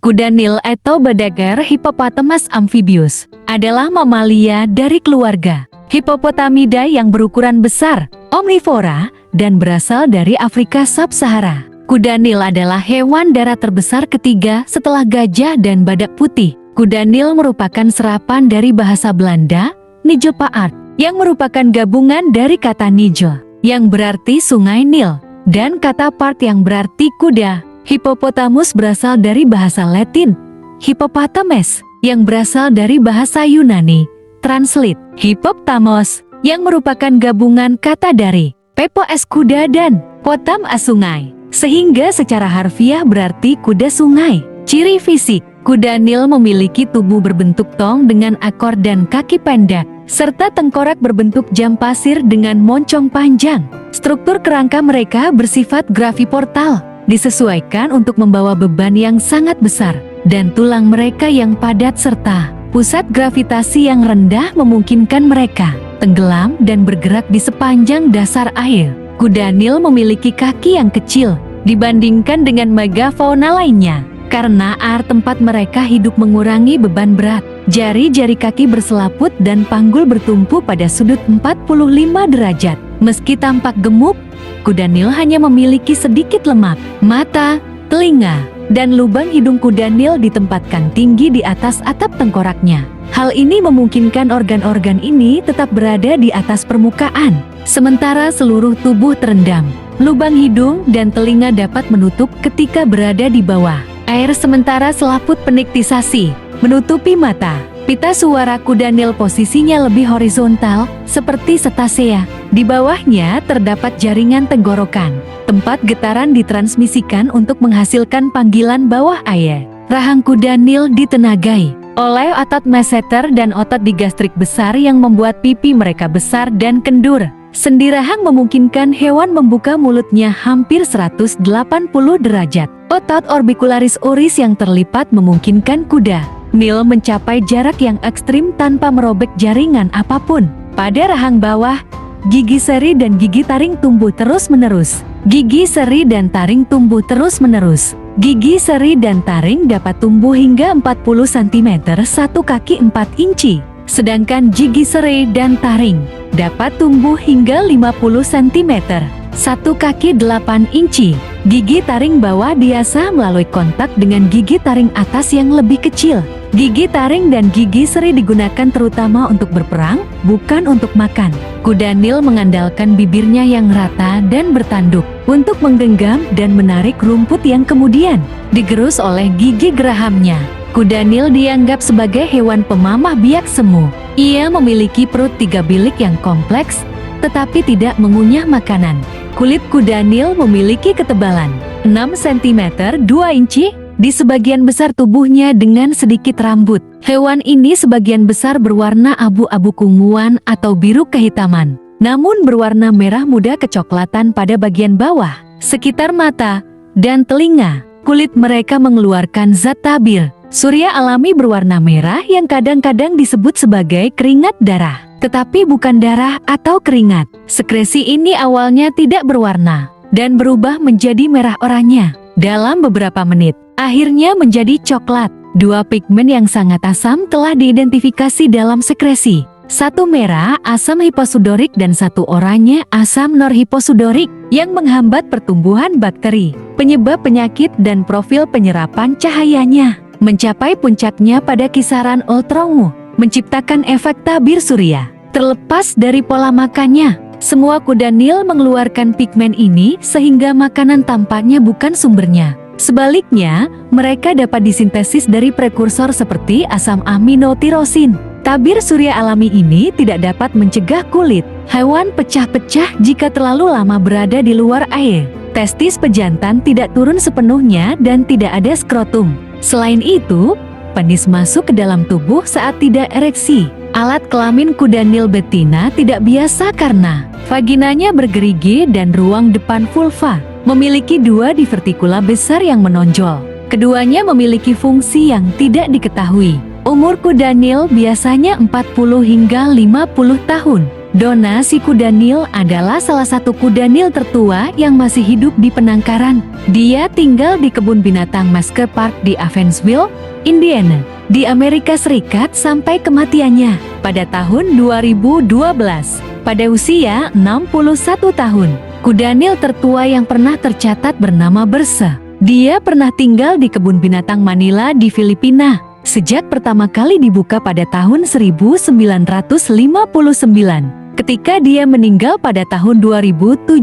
Kuda Nil atau Badager Hippopotamus amphibius adalah mamalia dari keluarga Hippopotamidae yang berukuran besar, omnivora, dan berasal dari Afrika Sub-Sahara. Kuda Nil adalah hewan darat terbesar ketiga setelah gajah dan badak putih. Kuda Nil merupakan serapan dari bahasa Belanda, Nijelpaard, yang merupakan gabungan dari kata Nijl, yang berarti sungai Nil, dan kata paard yang berarti kuda. Hippopotamus berasal dari bahasa Latin, hippopotamus, yang berasal dari bahasa Yunani, translate, hippopotamos, yang merupakan gabungan kata dari pepos kuda dan potam sungai, sehingga secara harfiah berarti kuda sungai. Ciri fisik, kuda Nil memiliki tubuh berbentuk tong dengan akor dan kaki pendek, serta tengkorak berbentuk jam pasir dengan moncong panjang. Struktur kerangka mereka bersifat graviportal, disesuaikan untuk membawa beban yang sangat besar, dan tulang mereka yang padat serta pusat gravitasi yang rendah memungkinkan mereka tenggelam dan bergerak di sepanjang dasar air. Kuda Nil memiliki kaki yang kecil dibandingkan dengan megafauna lainnya, karena area tempat mereka hidup mengurangi beban berat. Jari-jari kaki berselaput dan panggul bertumpu pada sudut 45 derajat. Meski tampak gemuk, kuda Nil hanya memiliki sedikit lemak. Mata, telinga, dan lubang hidung kuda Nil ditempatkan tinggi di atas atap tengkoraknya. Hal ini memungkinkan organ-organ ini tetap berada di atas permukaan, sementara seluruh tubuh terendam. Lubang hidung dan telinga dapat menutup ketika berada di bawah air, sementara selaput peniktisasi menutupi mata. Pita suara kuda Nil posisinya lebih horizontal, seperti cetasea. Di bawahnya terdapat jaringan tenggorokan. Tempat getaran ditransmisikan untuk menghasilkan panggilan bawah air. Rahang kuda Nil ditenagai oleh otot masseter dan otot digastrik besar yang membuat pipi mereka besar dan kendur. Sendi rahang memungkinkan hewan membuka mulutnya hampir 180 derajat. Otot orbicularis oris yang terlipat memungkinkan kuda Nil mencapai jarak yang ekstrim tanpa merobek jaringan apapun. Pada rahang bawah, gigi seri dan gigi taring tumbuh terus-menerus. Gigi seri dan taring tumbuh terus-menerus. Gigi seri dan taring dapat tumbuh hingga 40 cm 1 kaki 4 inci. Sedangkan gigi seri dan taring dapat tumbuh hingga 50 cm 1 kaki 8 inci. Gigi taring bawah biasa melalui kontak dengan gigi taring atas yang lebih kecil. Gigi taring dan gigi seri digunakan terutama untuk berperang, bukan untuk makan. Kuda Nil mengandalkan bibirnya yang rata dan bertanduk untuk menggenggam dan menarik rumput yang kemudian digerus oleh gigi gerahamnya. Kuda Nil dianggap sebagai hewan pemamah biak semu. Ia memiliki perut 3 bilik yang kompleks, tetapi tidak mengunyah makanan. Kulit kuda Nil memiliki ketebalan 6 cm 2 inci di sebagian besar tubuhnya dengan sedikit rambut. Hewan ini sebagian besar berwarna abu-abu keunguan atau biru kehitaman, namun berwarna merah muda kecoklatan pada bagian bawah, sekitar mata, dan telinga. Kulit mereka mengeluarkan zat tabir surya alami berwarna merah yang kadang-kadang disebut sebagai keringat darah, tetapi bukan darah atau keringat. Sekresi ini awalnya tidak berwarna dan berubah menjadi merah oranye dalam beberapa menit, akhirnya menjadi coklat. 2 pigmen yang sangat asam telah diidentifikasi dalam sekresi. 1 merah asam hiposudorik dan 1 oranye asam norhiposudorik yang menghambat pertumbuhan bakteri, penyebab penyakit dan profil penyerapan cahayanya mencapai puncaknya pada kisaran ultrawolk, menciptakan efek tabir surya. Terlepas dari pola makannya, semua kuda Nil mengeluarkan pigmen ini sehingga makanan tampaknya bukan sumbernya. Sebaliknya, mereka dapat disintesis dari prekursor seperti asam amino tirosin. Tabir surya alami ini tidak dapat mencegah kulit hewan pecah-pecah jika terlalu lama berada di luar air. Testis pejantan tidak turun sepenuhnya dan tidak ada skrotum. Selain itu, penis masuk ke dalam tubuh saat tidak ereksi. Alat kelamin kuda Nil betina tidak biasa karena vaginanya bergerigi dan ruang depan vulva memiliki 2 divertikula besar yang menonjol. Keduanya memiliki fungsi yang tidak diketahui. Umur kuda Nil biasanya 40 hingga 50 tahun. Donna, si kuda Nil, adalah salah satu kuda Nil tertua yang masih hidup di Penangkaran. Dia tinggal di kebun binatang Masker Park di Evansville, Indiana, di Amerika Serikat sampai kematiannya pada tahun 2012. Pada usia 61 tahun, kuda Nil tertua yang pernah tercatat bernama Berse. Dia pernah tinggal di kebun binatang Manila di Filipina sejak pertama kali dibuka pada tahun 1959. Ketika dia meninggal pada tahun 2017,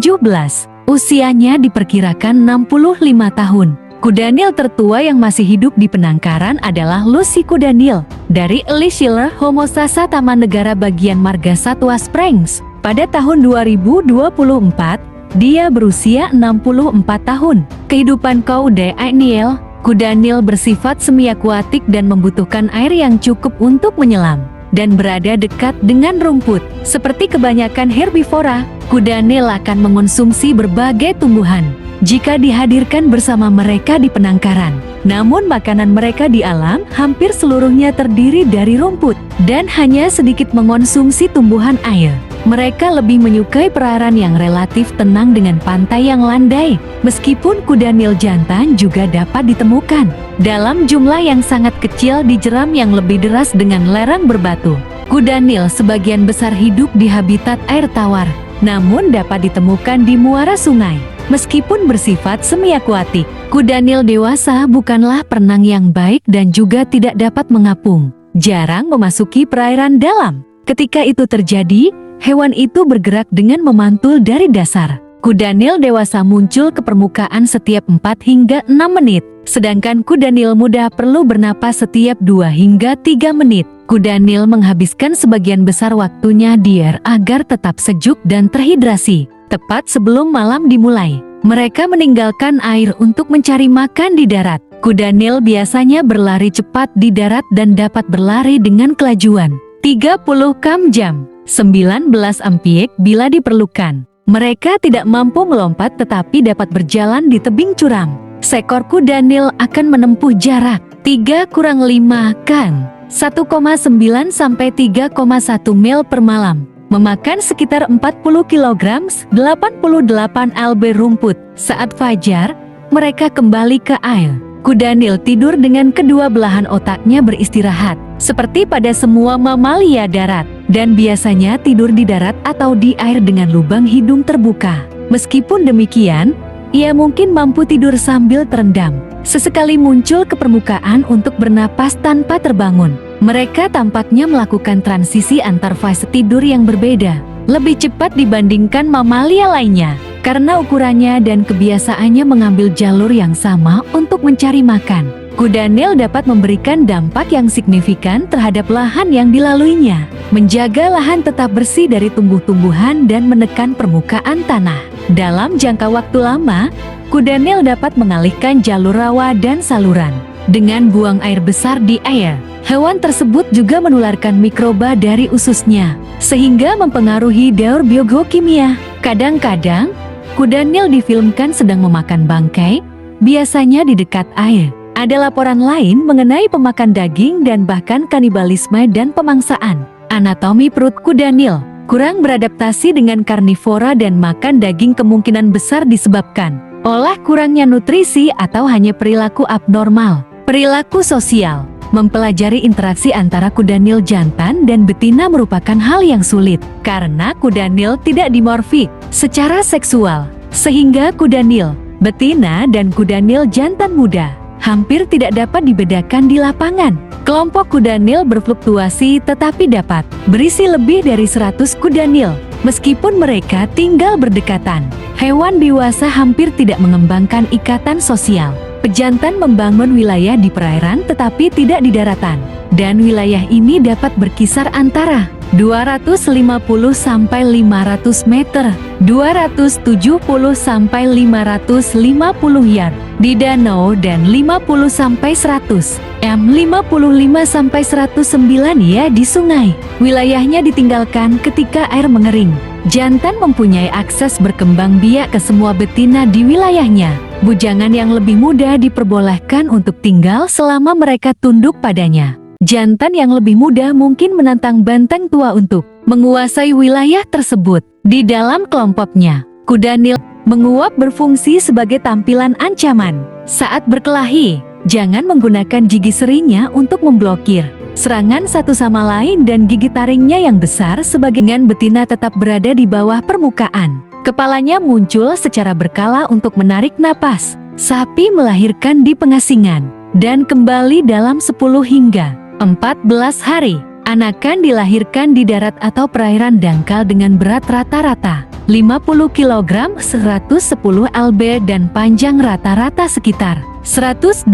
usianya diperkirakan 65 tahun. Kuda Nil tertua yang masih hidup di Penangkaran adalah Lucy Kuda Nil dari Elishiller Homosassa Taman Negara bagian Marga Satwa Springs. Pada tahun 2024, dia berusia 64 tahun. Kehidupan kuda Nil. Kuda Nil bersifat semi-akuatik dan membutuhkan air yang cukup untuk menyelam dan berada dekat dengan rumput. Seperti kebanyakan herbivora, kuda Nil akan mengonsumsi berbagai tumbuhan jika dihadirkan bersama mereka di Penangkaran. Namun makanan mereka di alam hampir seluruhnya terdiri dari rumput dan hanya sedikit mengonsumsi tumbuhan air. Mereka lebih menyukai perairan yang relatif tenang dengan pantai yang landai, meskipun kuda Nil jantan juga dapat ditemukan dalam jumlah yang sangat kecil di jeram yang lebih deras dengan lereng berbatu. Kuda Nil sebagian besar hidup di habitat air tawar, namun dapat ditemukan di muara sungai. Meskipun bersifat semi-akuatik, kuda Nil dewasa bukanlah perenang yang baik dan juga tidak dapat mengapung, jarang memasuki perairan dalam. Ketika itu terjadi, hewan itu bergerak dengan memantul dari dasar. Kuda Nil dewasa muncul ke permukaan setiap 4 hingga 6 menit, sedangkan kuda Nil muda perlu bernapas setiap 2 hingga 3 menit. Kuda Nil menghabiskan sebagian besar waktunya di air agar tetap sejuk dan terhidrasi. Tepat sebelum malam dimulai, mereka meninggalkan air untuk mencari makan di darat. Kuda Nil biasanya berlari cepat di darat dan dapat berlari dengan kelajuan 30 km/jam. 19 ampere bila diperlukan. Mereka tidak mampu melompat tetapi dapat berjalan di tebing curam. Seekor kuda Nil akan menempuh jarak 3 × 5 km, 1,9 sampai 3,1 mil per malam, memakan sekitar 40 kg, 88 lb rumput. Saat fajar, mereka kembali ke air. Kuda Nil tidur dengan kedua belahan otaknya beristirahat, seperti pada semua mamalia darat, dan biasanya tidur di darat atau di air dengan lubang hidung terbuka. Meskipun demikian, ia mungkin mampu tidur sambil terendam, sesekali muncul ke permukaan untuk bernapas tanpa terbangun. Mereka tampaknya melakukan transisi antar fase tidur yang berbeda, lebih cepat dibandingkan mamalia lainnya, karena ukurannya dan kebiasaannya mengambil jalur yang sama untuk mencari makan. Kuda Nil dapat memberikan dampak yang signifikan terhadap lahan yang dilaluinya, menjaga lahan tetap bersih dari tumbuh-tumbuhan dan menekan permukaan tanah. Dalam jangka waktu lama, kuda Nil dapat mengalihkan jalur rawa dan saluran. Dengan buang air besar di air, hewan tersebut juga menularkan mikroba dari ususnya, sehingga mempengaruhi daur biokimia. Kadang-kadang, kuda Nil difilmkan sedang memakan bangkai, biasanya di dekat air. Ada laporan lain mengenai pemakan daging dan bahkan kanibalisme dan pemangsaan. Anatomi perut kuda Nil kurang beradaptasi dengan karnivora dan makan daging kemungkinan besar disebabkan oleh kurangnya nutrisi atau hanya perilaku abnormal. Perilaku sosial. Mempelajari interaksi antara kuda Nil jantan dan betina merupakan hal yang sulit, karena kuda Nil tidak dimorfik secara seksual, sehingga kuda Nil betina dan kuda Nil jantan muda hampir tidak dapat dibedakan di lapangan. Kelompok kuda Nil berfluktuasi tetapi dapat berisi lebih dari 100 kuda Nil, meskipun mereka tinggal berdekatan. Hewan dewasa hampir tidak mengembangkan ikatan sosial. Pejantan membangun wilayah di perairan tetapi tidak di daratan, dan wilayah ini dapat berkisar antara 250 sampai 500 meter, 270 sampai 550 yard di danau dan 50 sampai 100 m, 55 sampai 109 ya di sungai. Wilayahnya ditinggalkan ketika air mengering. Jantan mempunyai akses berkembang biak ke semua betina di wilayahnya. Bujangan yang lebih muda diperbolehkan untuk tinggal selama mereka tunduk padanya. Jantan yang lebih muda mungkin menantang banteng tua untuk menguasai wilayah tersebut. Di dalam kelompoknya, kuda Nil menguap berfungsi sebagai tampilan ancaman. Saat berkelahi, jangan menggunakan gigi serinya untuk memblokir serangan satu sama lain dan gigi taringnya yang besar sebagai betina tetap berada di bawah permukaan. Kepalanya muncul secara berkala untuk menarik napas. Sapi melahirkan di pengasingan dan kembali dalam 10 hingga 14 hari. Anakan dilahirkan di darat atau perairan dangkal dengan berat rata-rata 50 kg, 110 lb dan panjang rata-rata sekitar 127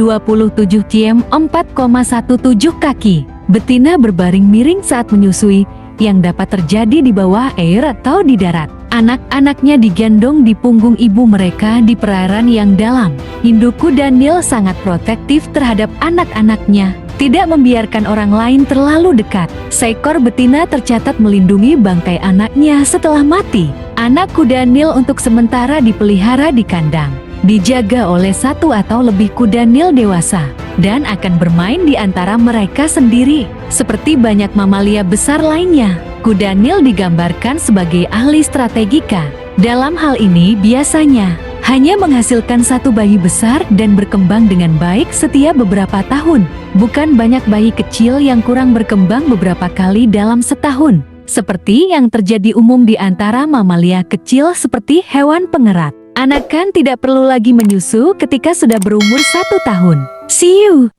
cm, 4,17 kaki. Betina berbaring miring saat menyusui yang dapat terjadi di bawah air atau di darat. Anak-anaknya digendong di punggung ibu mereka di perairan yang dalam. Induk kuda Nil sangat protektif terhadap anak-anaknya, tidak membiarkan orang lain terlalu dekat. Seekor betina tercatat melindungi bangkai anaknya setelah mati. Anak kuda Nil untuk sementara dipelihara di kandang, dijaga oleh satu atau lebih kuda Nil dewasa, dan akan bermain di antara mereka sendiri. Seperti banyak mamalia besar lainnya, kuda Nil digambarkan sebagai ahli strategika. Dalam hal ini biasanya hanya menghasilkan satu bayi besar dan berkembang dengan baik setiap beberapa tahun, bukan banyak bayi kecil yang kurang berkembang beberapa kali dalam setahun, seperti yang terjadi umum di antara mamalia kecil seperti hewan pengerat. Anakan tidak perlu lagi menyusu ketika sudah berumur 1 tahun. See you!